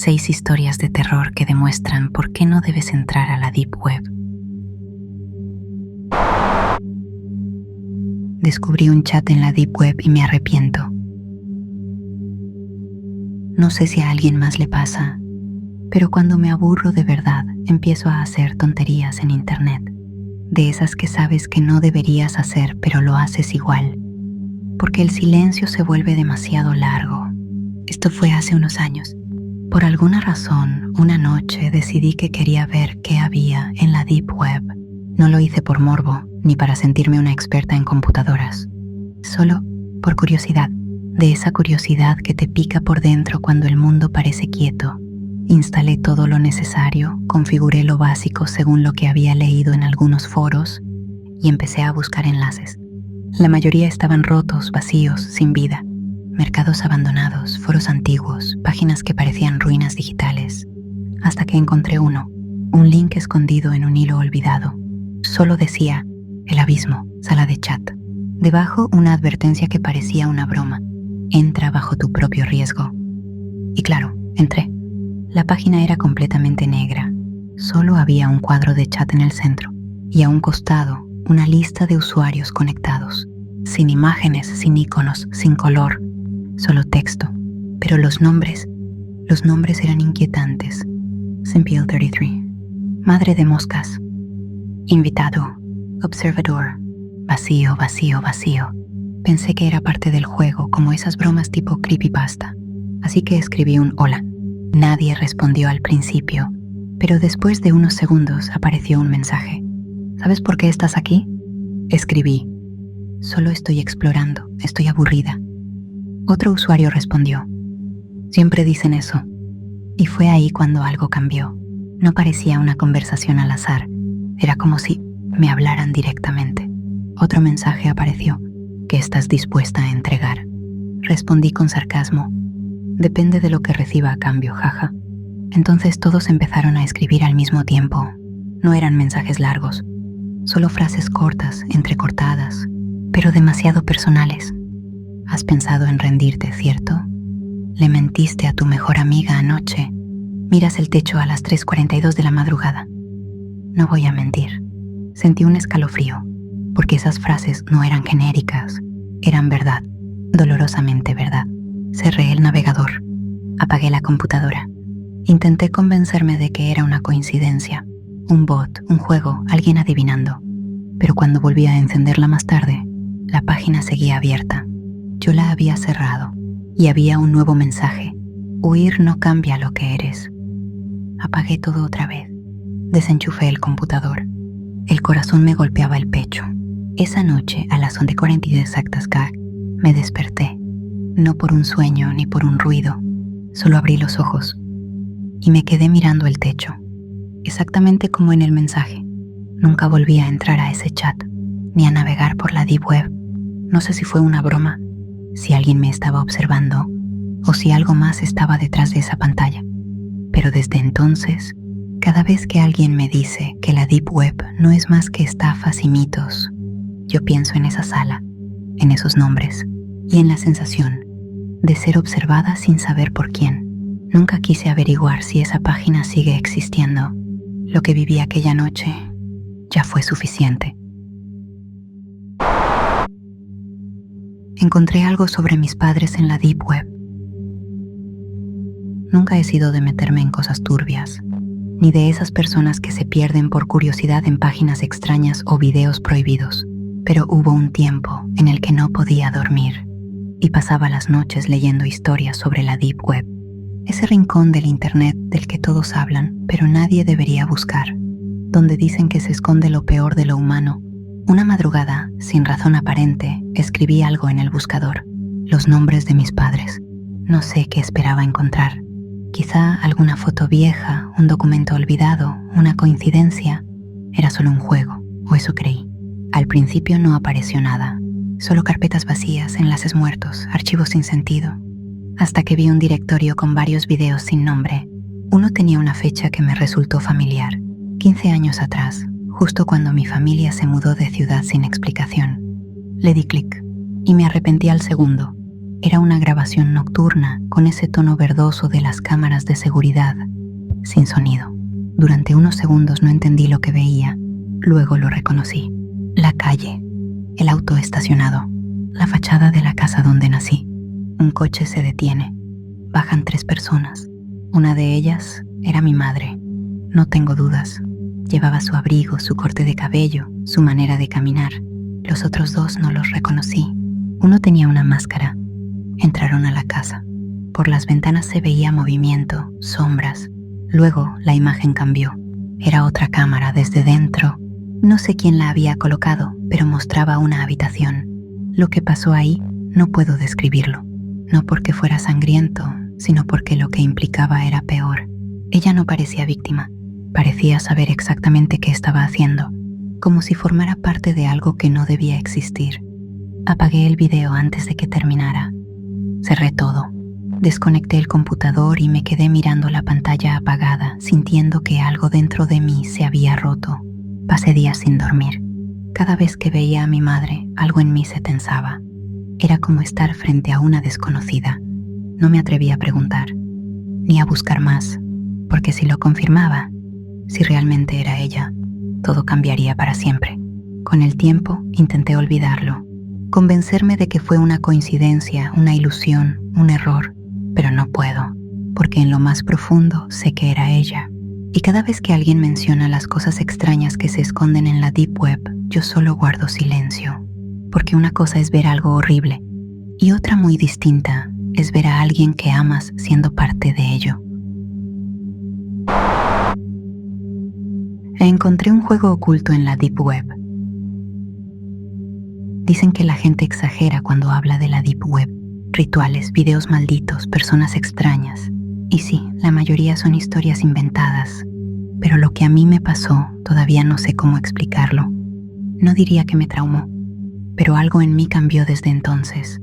6 historias de terror que demuestran por qué no debes entrar a la Deep Web. Descubrí un chat en la Deep Web y me arrepiento. No sé si a alguien más le pasa, pero cuando me aburro de verdad, empiezo a hacer tonterías en internet. De esas que sabes que no deberías hacer, pero lo haces igual, porque el silencio se vuelve demasiado largo. Esto fue hace unos años. Por alguna razón, una noche decidí que quería ver qué había en la Deep Web. No lo hice por morbo, ni para sentirme una experta en computadoras. Solo por curiosidad, de esa curiosidad que te pica por dentro cuando el mundo parece quieto. Instalé todo lo necesario, configuré lo básico según lo que había leído en algunos foros y empecé a buscar enlaces. La mayoría estaban rotos, vacíos, sin vida. Mercados abandonados, foros antiguos, páginas que parecían ruinas digitales. Hasta que encontré uno, un link escondido en un hilo olvidado. Solo decía, el abismo, sala de chat. Debajo una advertencia que parecía una broma. Entra bajo tu propio riesgo. Y claro, entré. La página era completamente negra. Solo había un cuadro de chat en el centro. Y a un costado, una lista de usuarios conectados. Sin imágenes, sin iconos, sin color. Solo texto. Pero los nombres eran inquietantes. Simpiel 33. Madre de moscas. Invitado. Observador. Vacío, vacío, vacío. Pensé que era parte del juego, como esas bromas tipo creepypasta. Así que escribí un hola. Nadie respondió al principio, pero después de unos segundos apareció un mensaje. ¿Sabes por qué estás aquí? Escribí. Solo estoy explorando, estoy aburrida. Otro usuario respondió. Siempre dicen eso. Y fue ahí cuando algo cambió. No parecía una conversación al azar. Era como si me hablaran directamente. Otro mensaje apareció. ¿Qué estás dispuesta a entregar? Respondí con sarcasmo. Depende de lo que reciba a cambio, jaja. Entonces todos empezaron a escribir al mismo tiempo. No eran mensajes largos, solo frases cortas, entrecortadas, pero demasiado personales. Has pensado en rendirte, ¿cierto? Le mentiste a tu mejor amiga anoche. Miras el techo a las 3:42 de la madrugada. No voy a mentir. Sentí un escalofrío, porque esas frases no eran genéricas, eran verdad, dolorosamente verdad. Cerré el navegador, apagué la computadora. Intenté convencerme de que era una coincidencia, un bot, un juego, alguien adivinando. Pero cuando volví a encenderla más tarde, la página seguía abierta. Yo la había cerrado y había un nuevo mensaje. Huir no cambia lo que eres. Apagué todo otra vez. Desenchufé el computador. El corazón me golpeaba el pecho. Esa noche, a las 11:42 exactas, me desperté. No por un sueño ni por un ruido. Solo abrí los ojos y me quedé mirando el techo. Exactamente como en el mensaje. Nunca volví a entrar a ese chat, ni a navegar por la Deep Web. No sé si fue una broma, si alguien me estaba observando, o si algo más estaba detrás de esa pantalla. Pero desde entonces, cada vez que alguien me dice que la Deep Web no es más que estafas y mitos, yo pienso en esa sala, en esos nombres, y en la sensación de ser observada sin saber por quién. Nunca quise averiguar si esa página sigue existiendo. Lo que viví aquella noche ya fue suficiente. Encontré algo sobre mis padres en la Deep Web. Nunca he sido de meterme en cosas turbias, ni de esas personas que se pierden por curiosidad en páginas extrañas o videos prohibidos. Pero hubo un tiempo en el que no podía dormir y pasaba las noches leyendo historias sobre la Deep Web. Ese rincón del internet del que todos hablan, pero nadie debería buscar, donde dicen que se esconde lo peor de lo humano. Una madrugada, sin razón aparente, escribí algo en el buscador, los nombres de mis padres. No sé qué esperaba encontrar. Quizá alguna foto vieja, un documento olvidado, una coincidencia. Era solo un juego, o eso creí. Al principio no apareció nada, solo carpetas vacías, enlaces muertos, archivos sin sentido. Hasta que vi un directorio con varios videos sin nombre. Uno tenía una fecha que me resultó familiar, 15 años atrás, justo cuando mi familia se mudó de ciudad sin explicación. Le di clic y me arrepentí al segundo. Era una grabación nocturna con ese tono verdoso de las cámaras de seguridad, sin sonido. Durante unos segundos no entendí lo que veía, luego lo reconocí. La calle, el auto estacionado, la fachada de la casa donde nací. Un coche se detiene. Bajan 3 personas. Una de ellas era mi madre. No tengo dudas. Llevaba su abrigo, su corte de cabello, su manera de caminar. Los otros 2 no los reconocí. Uno tenía una máscara. Entraron a la casa. Por las ventanas se veía movimiento, sombras. Luego la imagen cambió. Era otra cámara desde dentro. No sé quién la había colocado, pero mostraba una habitación. Lo que pasó ahí no puedo describirlo. No porque fuera sangriento, sino porque lo que implicaba era peor. Ella no parecía víctima. Parecía saber exactamente qué estaba haciendo, como si formara parte de algo que no debía existir. Apagué el video antes de que terminara. Cerré todo. Desconecté el computador y me quedé mirando la pantalla apagada, sintiendo que algo dentro de mí se había roto. Pasé días sin dormir. Cada vez que veía a mi madre, algo en mí se tensaba. Era como estar frente a una desconocida. No me atreví a preguntar, ni a buscar más, porque si lo confirmaba, si realmente era ella, todo cambiaría para siempre. Con el tiempo, intenté olvidarlo, convencerme de que fue una coincidencia, una ilusión, un error, pero no puedo, porque en lo más profundo sé que era ella. Y cada vez que alguien menciona las cosas extrañas que se esconden en la Deep Web, yo solo guardo silencio, porque una cosa es ver algo horrible, y otra muy distinta es ver a alguien que amas siendo parte de ello. Encontré un juego oculto en la Deep Web. Dicen que la gente exagera cuando habla de la Deep Web. Rituales, videos malditos, personas extrañas. Y sí, la mayoría son historias inventadas. Pero lo que a mí me pasó, todavía no sé cómo explicarlo. No diría que me traumó, pero algo en mí cambió desde entonces.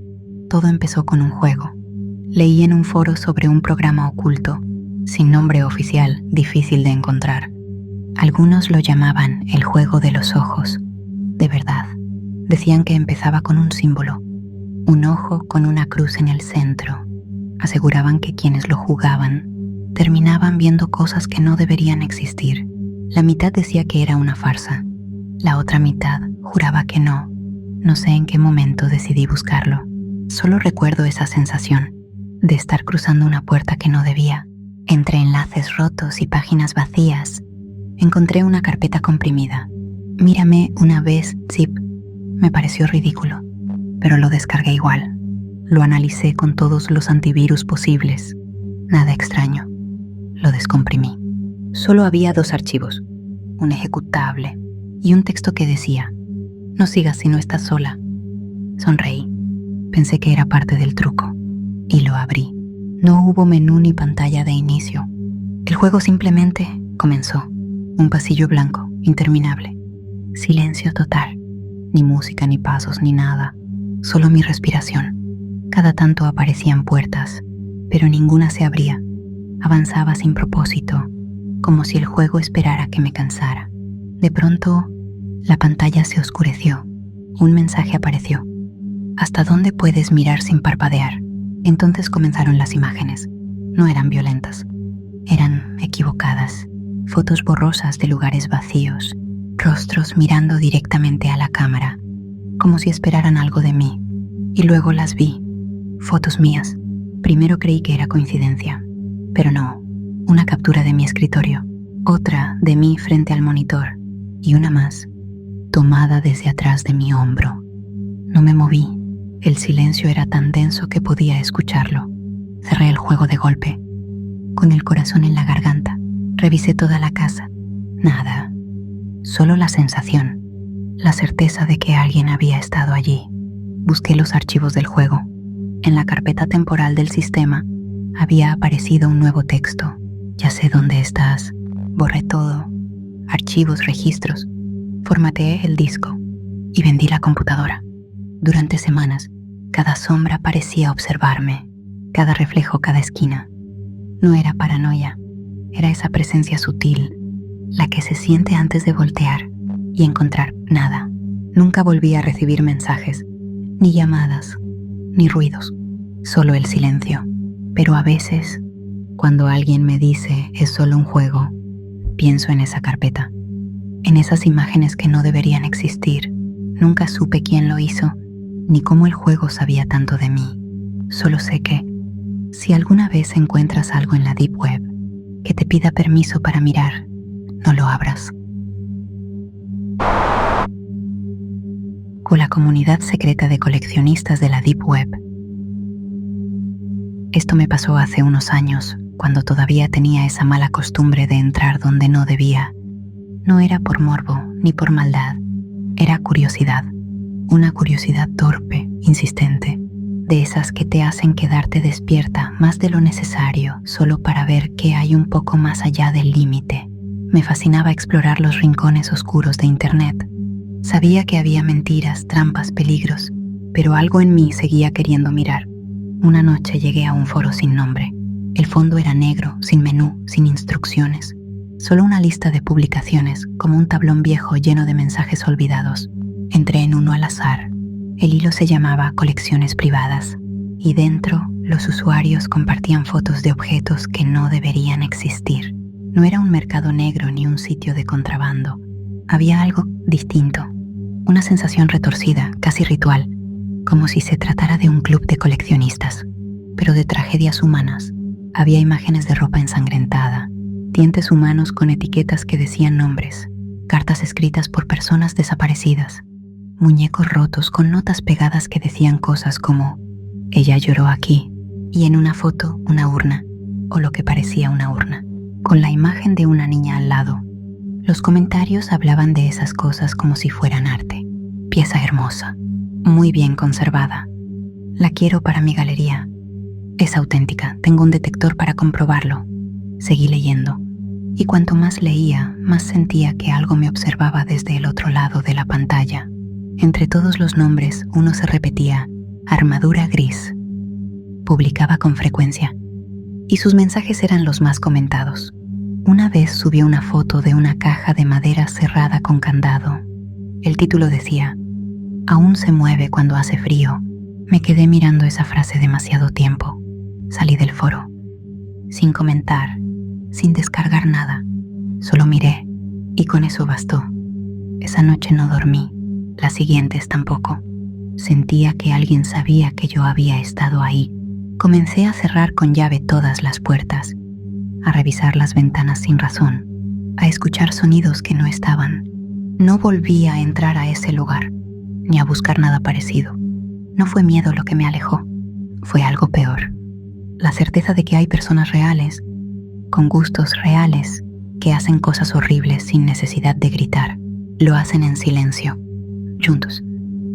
Todo empezó con un juego. Leí en un foro sobre un programa oculto, sin nombre oficial, difícil de encontrar. Algunos lo llamaban el juego de los ojos. De verdad, decían que empezaba con un símbolo, un ojo con una cruz en el centro. Aseguraban que quienes lo jugaban terminaban viendo cosas que no deberían existir. La mitad decía que era una farsa. La otra mitad juraba que no. No sé en qué momento decidí buscarlo. Solo recuerdo esa sensación de estar cruzando una puerta que no debía. Entre enlaces rotos y páginas vacías, encontré una carpeta comprimida. Mírame una vez, zip. Me pareció ridículo, pero lo descargué igual. Lo analicé con todos los antivirus posibles. Nada extraño. Lo descomprimí. Solo había 2 archivos, un ejecutable y un texto que decía: no sigas si no estás sola. Sonreí. Pensé que era parte del truco y lo abrí. No hubo menú ni pantalla de inicio. El juego simplemente comenzó. Un pasillo blanco, interminable. Silencio total. Ni música, ni pasos, ni nada. Solo mi respiración. Cada tanto aparecían puertas, pero ninguna se abría. Avanzaba sin propósito, como si el juego esperara que me cansara. De pronto, la pantalla se oscureció. Un mensaje apareció. ¿Hasta dónde puedes mirar sin parpadear? Entonces comenzaron las imágenes. No eran violentas. Eran equivocadas. Fotos borrosas de lugares vacíos. Rostros mirando directamente a la cámara, como si esperaran algo de mí. Y luego las vi. Fotos mías. Primero creí que era coincidencia, pero no. Una captura de mi escritorio, otra de mí frente al monitor y una más, tomada desde atrás de mi hombro. No me moví. El silencio era tan denso que podía escucharlo. Cerré el juego de golpe, con el corazón en la garganta. Revisé toda la casa. Nada. Solo la sensación, la certeza de que alguien había estado allí. Busqué los archivos del juego. En la carpeta temporal del sistema había aparecido un nuevo texto. Ya sé dónde estás. Borré todo. Archivos, registros. Formateé el disco y vendí la computadora. Durante semanas, cada sombra parecía observarme, cada reflejo, cada esquina. No era paranoia, era esa presencia sutil, la que se siente antes de voltear y encontrar nada. Nunca volví a recibir mensajes, ni llamadas, ni ruidos. solo el silencio. Pero a veces, cuando alguien me dice es solo un juego, pienso en esa carpeta, en esas imágenes que no deberían existir. Nunca supe quién lo hizo, ni cómo el juego sabía tanto de mí. Solo sé que, si alguna vez encuentras algo en la Deep Web que te pida permiso para mirar, no lo abras. Con la comunidad secreta de coleccionistas de la Deep Web. Esto me pasó hace unos años, cuando todavía tenía esa mala costumbre de entrar donde no debía. No era por morbo ni por maldad, era curiosidad. Una curiosidad torpe, insistente, de esas que te hacen quedarte despierta más de lo necesario solo para ver qué hay un poco más allá del límite. Me fascinaba explorar los rincones oscuros de Internet. Sabía que había mentiras, trampas, peligros, pero algo en mí seguía queriendo mirar. Una noche llegué a un foro sin nombre. El fondo era negro, sin menú, sin instrucciones. Solo una lista de publicaciones, como un tablón viejo lleno de mensajes olvidados. Entré en uno al azar. El hilo se llamaba Colecciones Privadas, y dentro los usuarios compartían fotos de objetos que no deberían existir. No era un mercado negro ni un sitio de contrabando. Había algo distinto, una sensación retorcida, casi ritual, como si se tratara de un club de coleccionistas, pero de tragedias humanas. Había imágenes de ropa ensangrentada, dientes humanos con etiquetas que decían nombres, cartas escritas por personas desaparecidas, muñecos rotos con notas pegadas que decían cosas como «Ella lloró aquí», y en una foto una urna, o lo que parecía una urna, con la imagen de una niña al lado. Los comentarios hablaban de esas cosas como si fueran arte. Pieza hermosa, muy bien conservada. La quiero para mi galería. Es auténtica, tengo un detector para comprobarlo. Seguí leyendo, y cuanto más leía, más sentía que algo me observaba desde el otro lado de la pantalla. Entre todos los nombres, uno se repetía: Armadura Gris. Publicaba con frecuencia, y sus mensajes eran los más comentados. Una vez subió una foto de una caja de madera cerrada con candado. El título decía: «Aún se mueve cuando hace frío». Me quedé mirando esa frase demasiado tiempo. Salí del foro, sin comentar, sin descargar nada. Solo miré, y con eso bastó. Esa noche no dormí, las siguientes tampoco. Sentía que alguien sabía que yo había estado ahí. Comencé a cerrar con llave todas las puertas, a revisar las ventanas sin razón, a escuchar sonidos que no estaban. No volví a entrar a ese lugar, ni a buscar nada parecido. No fue miedo lo que me alejó, fue algo peor. La certeza de que hay personas reales, con gustos reales, que hacen cosas horribles sin necesidad de gritar. Lo hacen en silencio, juntos,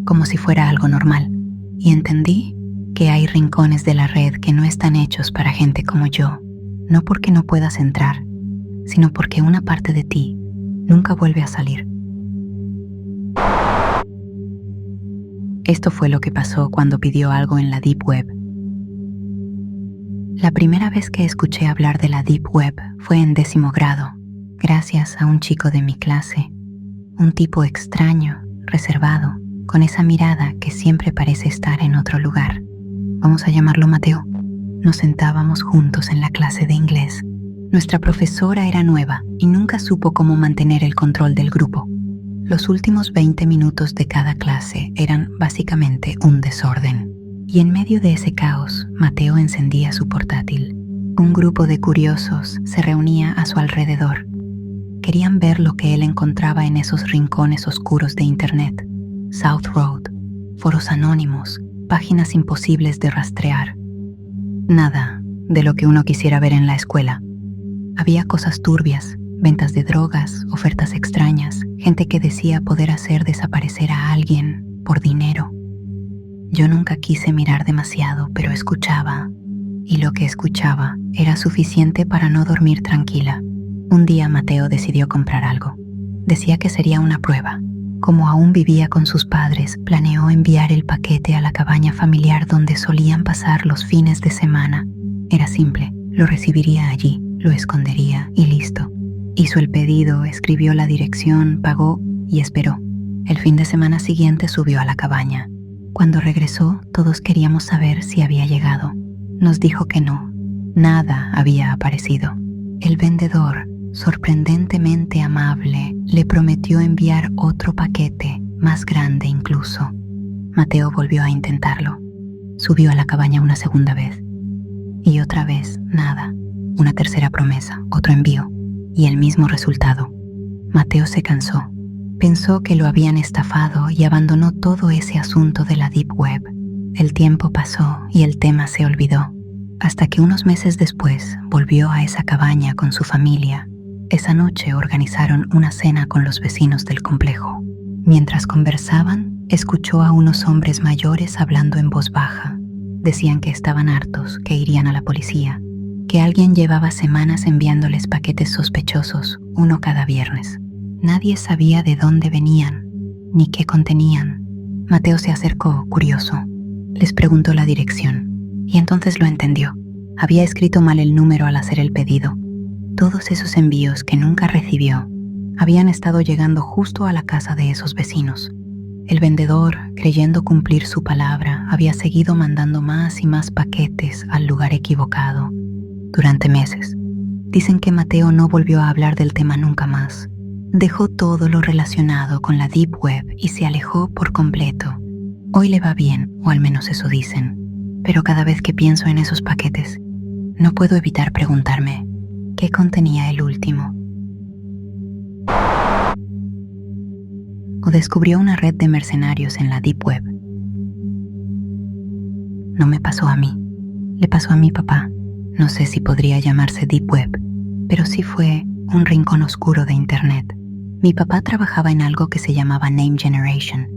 como si fuera algo normal. Y entendí que hay rincones de la red que no están hechos para gente como yo, no porque no puedas entrar, sino porque una parte de ti nunca vuelve a salir. Esto fue lo que pasó cuando pidió algo en la Deep Web. La primera vez que escuché hablar de la Deep Web fue en 10º grado, gracias a un chico de mi clase, un tipo extraño, reservado, con esa mirada que siempre parece estar en otro lugar. Vamos a llamarlo Mateo. Nos sentábamos juntos en la clase de inglés. Nuestra profesora era nueva y nunca supo cómo mantener el control del grupo. Los últimos 20 minutos de cada clase eran básicamente un desorden. Y en medio de ese caos, Mateo encendía su portátil. Un grupo de curiosos se reunía a su alrededor. Querían ver lo que él encontraba en esos rincones oscuros de Internet. South Road, foros anónimos, páginas imposibles de rastrear. Nada de lo que uno quisiera ver en la escuela. Había cosas turbias, ventas de drogas, ofertas extrañas, gente que decía poder hacer desaparecer a alguien por dinero. Yo nunca quise mirar demasiado, pero escuchaba, y lo que escuchaba era suficiente para no dormir tranquila. Un día Mateo decidió comprar algo. Decía que sería una prueba. Como aún vivía con sus padres, planeó enviar el paquete a la cabaña familiar donde solían pasar los fines de semana. Era simple, lo recibiría allí, lo escondería y listo. Hizo el pedido, escribió la dirección, pagó y esperó. El fin de semana siguiente subió a la cabaña. Cuando regresó, todos queríamos saber si había llegado. Nos dijo que no, nada había aparecido. El vendedor, sorprendentemente amable, le prometió enviar otro paquete, más grande incluso. Mateo volvió a intentarlo. Subió a la cabaña una segunda vez. Y otra vez, nada. Una tercera promesa, otro envío, y el mismo resultado. Mateo se cansó. Pensó que lo habían estafado y abandonó todo ese asunto de la Deep Web. El tiempo pasó y el tema se olvidó, hasta que unos meses después volvió a esa cabaña con su familia. Esa noche organizaron una cena con los vecinos del complejo. Mientras conversaban, escuchó a unos hombres mayores hablando en voz baja. Decían que estaban hartos, que irían a la policía, que alguien llevaba semanas enviándoles paquetes sospechosos, uno cada viernes. Nadie sabía de dónde venían, ni qué contenían. Mateo se acercó, curioso. Les preguntó la dirección, y entonces lo entendió. Había escrito mal el número al hacer el pedido. Todos esos envíos que nunca recibió habían estado llegando justo a la casa de esos vecinos. El vendedor, creyendo cumplir su palabra, había seguido mandando más y más paquetes al lugar equivocado durante meses. Dicen que Mateo no volvió a hablar del tema nunca más. Dejó todo lo relacionado con la Deep Web y se alejó por completo. Hoy le va bien, o al menos eso dicen. Pero cada vez que pienso en esos paquetes, no puedo evitar preguntarme, ¿qué contenía el último? O descubrió una red de mercenarios en la Deep Web. No me pasó a mí, le pasó a mi papá. No sé si podría llamarse Deep Web, pero sí fue un rincón oscuro de Internet. Mi papá trabajaba en algo que se llamaba Name Generation.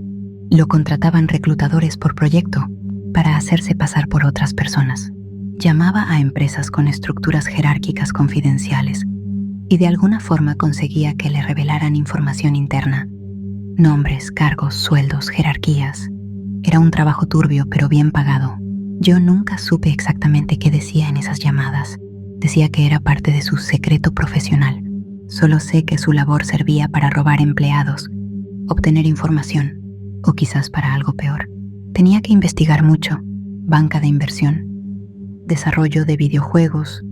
Lo contrataban reclutadores por proyecto para hacerse pasar por otras personas. Llamaba a empresas con estructuras jerárquicas confidenciales y de alguna forma conseguía que le revelaran información interna. Nombres, cargos, sueldos, jerarquías. Era un trabajo turbio pero bien pagado. Yo nunca supe exactamente qué decía en esas llamadas. Decía que era parte de su secreto profesional. Solo sé que su labor servía para robar empleados, obtener información, o quizás para algo peor. Tenía que investigar mucho: banca de inversión, desarrollo de videojuegos,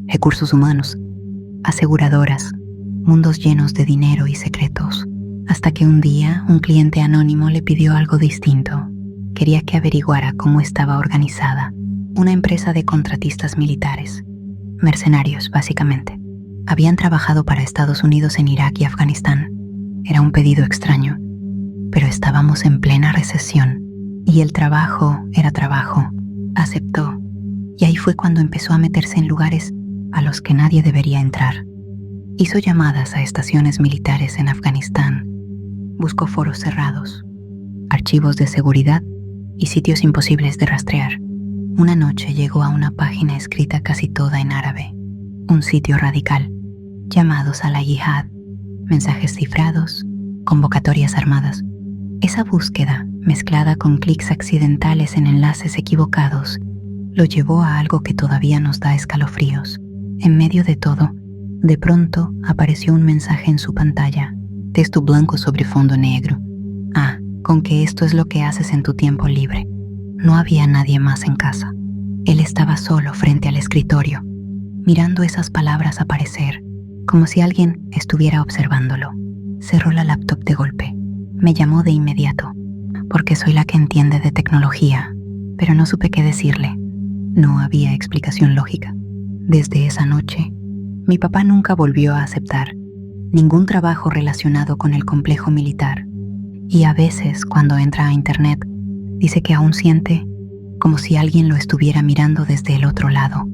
recursos humanos, aseguradoras, mundos llenos de dinero y secretos. Hasta que un día un cliente anónimo le pidió algo distinto. Quería que averiguara cómo estaba organizada una empresa de contratistas militares, mercenarios básicamente. Habían trabajado para Estados Unidos en Irak y Afganistán. Era un pedido extraño, pero estábamos en plena recesión y el trabajo era trabajo. Aceptó, y ahí fue cuando empezó a meterse en lugares a los que nadie debería entrar. Hizo llamadas a estaciones militares en Afganistán, buscó foros cerrados, archivos de seguridad y sitios imposibles de rastrear. Una noche llegó a una página escrita casi toda en árabe, un sitio radical, llamados a la yihad, mensajes cifrados, convocatorias armadas. Esa búsqueda, mezclada con clics accidentales en enlaces equivocados, lo llevó a algo que todavía nos da escalofríos. En medio de todo, de pronto apareció un mensaje en su pantalla, texto blanco sobre fondo negro. Ah, con que esto es lo que haces en tu tiempo libre. No había nadie más en casa. Él estaba solo frente al escritorio, mirando esas palabras aparecer, como si alguien estuviera observándolo. Cerró la laptop de golpe. Me llamó de inmediato, porque soy la que entiende de tecnología, pero no supe qué decirle. No había explicación lógica. Desde esa noche, mi papá nunca volvió a aceptar ningún trabajo relacionado con el complejo militar. Y a veces, cuando entra a Internet, dice que aún siente como si alguien lo estuviera mirando desde el otro lado.